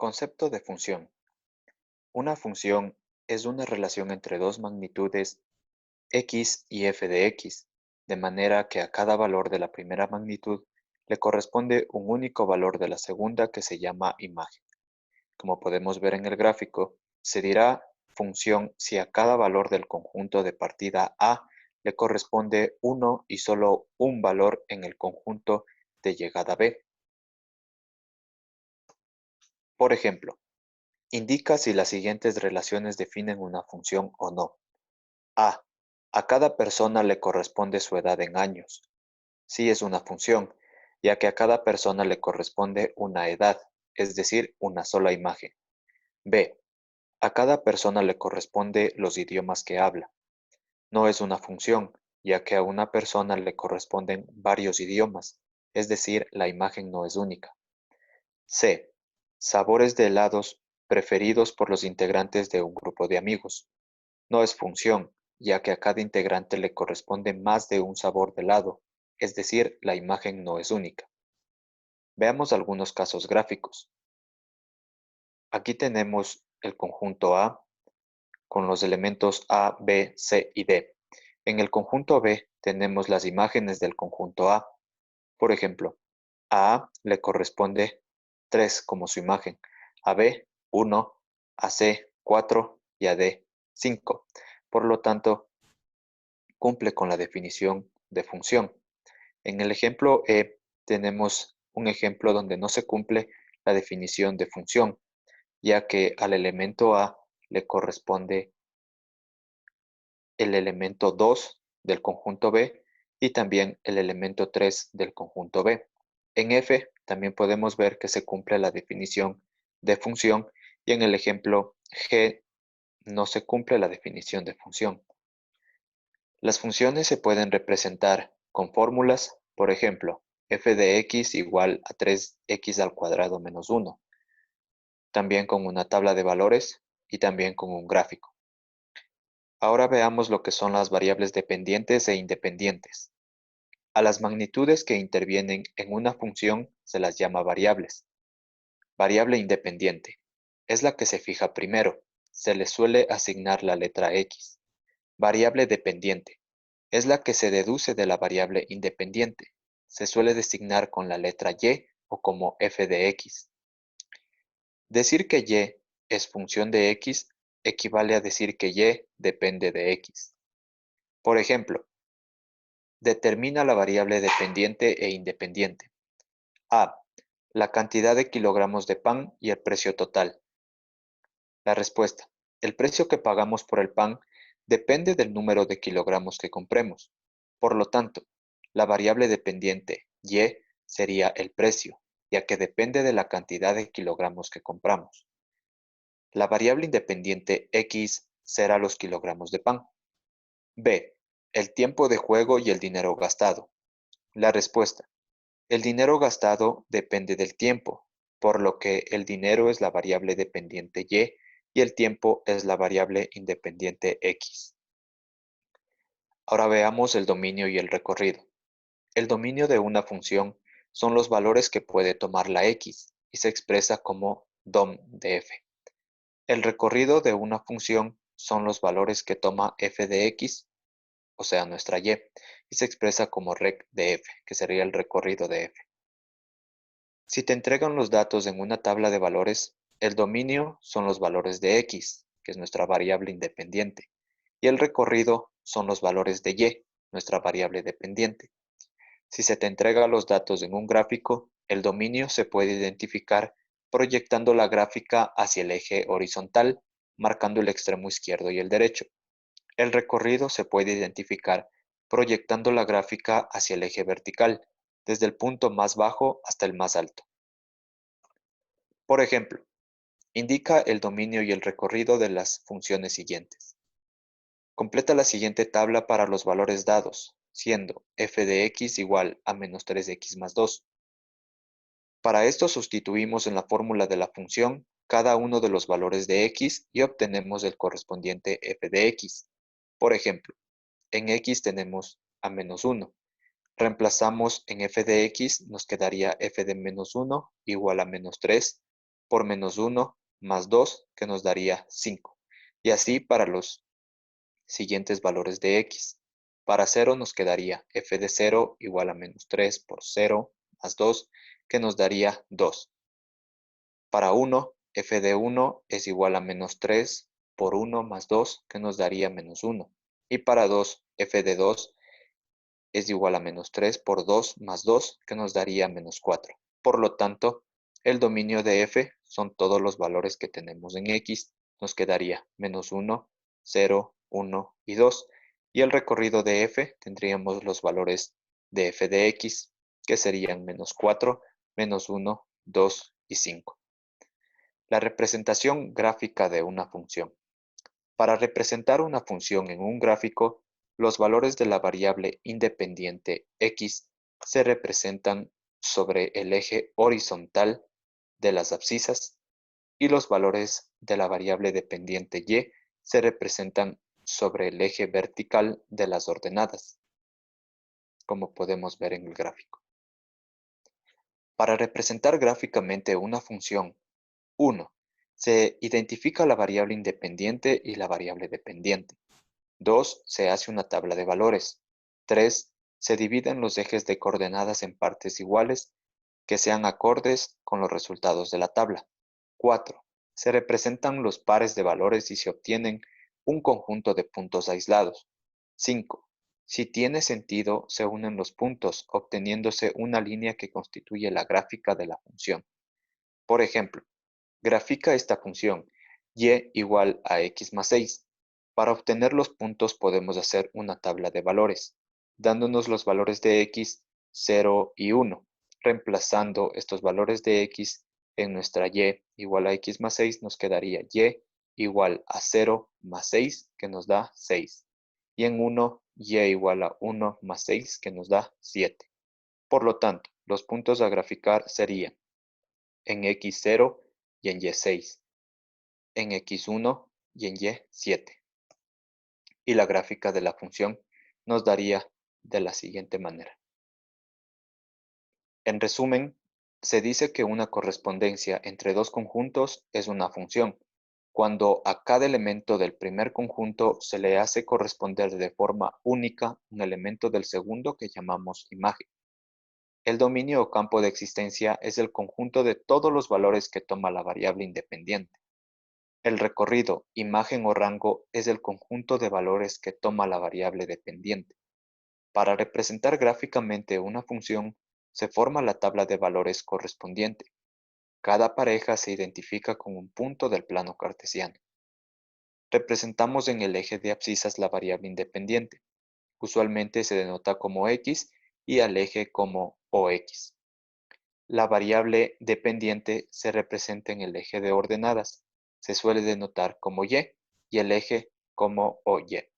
Concepto de función. Una función es una relación entre dos magnitudes x y f de x, de manera que a cada valor de la primera magnitud le corresponde un único valor de la segunda que se llama imagen. Como podemos ver en el gráfico, se dirá función si a cada valor del conjunto de partida A le corresponde uno y solo un valor en el conjunto de llegada B. Por ejemplo, indica si las siguientes relaciones definen una función o no. A. A cada persona le corresponde su edad en años. Sí es una función, ya que a cada persona le corresponde una edad, es decir, una sola imagen. B. A cada persona le corresponde los idiomas que habla. No es una función, ya que a una persona le corresponden varios idiomas, es decir, la imagen no es única. C. Sabores de helados preferidos por los integrantes de un grupo de amigos. No es función, ya que a cada integrante le corresponde más de un sabor de helado, es decir, la imagen no es única. Veamos algunos casos gráficos. Aquí tenemos el conjunto A con los elementos A, B, C y D. En el conjunto B tenemos las imágenes del conjunto A. Por ejemplo, a A le corresponde 3 como su imagen, a B 1, a C 4 y a D 5. Por lo tanto, cumple con la definición de función. En el ejemplo E tenemos un ejemplo donde no se cumple la definición de función, ya que al elemento A le corresponde el elemento 2 del conjunto B y también el elemento 3 del conjunto B. En F también podemos ver que se cumple la definición de función y en el ejemplo G no se cumple la definición de función. Las funciones se pueden representar con fórmulas, por ejemplo, f de x igual a 3x al cuadrado menos 1, también con una tabla de valores y también con un gráfico. Ahora veamos lo que son las variables dependientes e independientes. A las magnitudes que intervienen en una función se las llama variables. Variable independiente es la que se fija primero, se le suele asignar la letra x. Variable dependiente es la que se deduce de la variable independiente. Se suele designar con la letra y o como f de x. Decir que y es función de x equivale a decir que y depende de x. Por ejemplo, determina la variable dependiente e independiente. A. La cantidad de kilogramos de pan y el precio total. La respuesta. El precio que pagamos por el pan depende del número de kilogramos que compremos. Por lo tanto, la variable dependiente y sería el precio, ya que depende de la cantidad de kilogramos que compramos. La variable independiente x será los kilogramos de pan. B. El tiempo de juego y el dinero gastado. La respuesta. El dinero gastado depende del tiempo, por lo que el dinero es la variable dependiente y el tiempo es la variable independiente x. Ahora veamos el dominio y el recorrido. El dominio de una función son los valores que puede tomar la x y se expresa como dom de f. El recorrido de una función son los valores que toma f de x, o sea, nuestra y se expresa como rec de f, que sería el recorrido de f. Si te entregan los datos en una tabla de valores, el dominio son los valores de x, que es nuestra variable independiente, y el recorrido son los valores de y, nuestra variable dependiente. Si se te entrega los datos en un gráfico, el dominio se puede identificar proyectando la gráfica hacia el eje horizontal, marcando el extremo izquierdo y el derecho. El recorrido se puede identificar proyectando la gráfica hacia el eje vertical, desde el punto más bajo hasta el más alto. Por ejemplo, indica el dominio y el recorrido de las funciones siguientes. Completa la siguiente tabla para los valores dados, siendo f de x igual a menos 3x más 2. Para esto sustituimos en la fórmula de la función cada uno de los valores de x y obtenemos el correspondiente f de x. Por ejemplo, en x tenemos a menos 1. Reemplazamos en f de x, nos quedaría f de menos 1 igual a menos 3 por menos 1 más 2, que nos daría 5. Y así para los siguientes valores de x. Para 0 nos quedaría f de 0 igual a menos 3 por 0 más 2, que nos daría 2. Para 1, f de 1 es igual a menos 3 por 1 más 2, que nos daría menos 1. Y para 2, f de 2 es igual a menos 3 por 2 más 2, que nos daría menos 4. Por lo tanto, el dominio de f son todos los valores que tenemos en x. Nos quedaría menos 1, 0, 1 y 2. Y el recorrido de f tendríamos los valores de f de x, que serían menos 4, menos 1, 2 y 5. La representación gráfica de una función. Para representar una función en un gráfico, los valores de la variable independiente x se representan sobre el eje horizontal de las abscisas y los valores de la variable dependiente y se representan sobre el eje vertical de las ordenadas, como podemos ver en el gráfico. Para representar gráficamente una función, 1. Se identifica la variable independiente y la variable dependiente. 2. Se hace una tabla de valores. 3. Se dividen los ejes de coordenadas en partes iguales que sean acordes con los resultados de la tabla. 4. Se representan los pares de valores y se obtienen un conjunto de puntos aislados. 5. Si tiene sentido, se unen los puntos, obteniéndose una línea que constituye la gráfica de la función. Por ejemplo, grafica esta función y igual a x más 6. Para obtener los puntos podemos hacer una tabla de valores, dándonos los valores de x, 0 y 1. Reemplazando estos valores de x en nuestra y igual a x más 6, nos quedaría y igual a 0 más 6, que nos da 6. Y en 1, y igual a 1 más 6, que nos da 7. Por lo tanto, los puntos a graficar serían en x0 y en y6, en x1 y en y7. Y la gráfica de la función nos daría de la siguiente manera. En resumen, se dice que una correspondencia entre dos conjuntos es una función, cuando a cada elemento del primer conjunto se le hace corresponder de forma única un elemento del segundo que llamamos imagen. El dominio o campo de existencia es el conjunto de todos los valores que toma la variable independiente. El recorrido, imagen o rango es el conjunto de valores que toma la variable dependiente. Para representar gráficamente una función, se forma la tabla de valores correspondiente. Cada pareja se identifica con un punto del plano cartesiano. Representamos en el eje de abscisas la variable independiente. Usualmente se denota como x y al eje como OX. La variable dependiente se representa en el eje de ordenadas. Se suele denotar como y el eje como OY.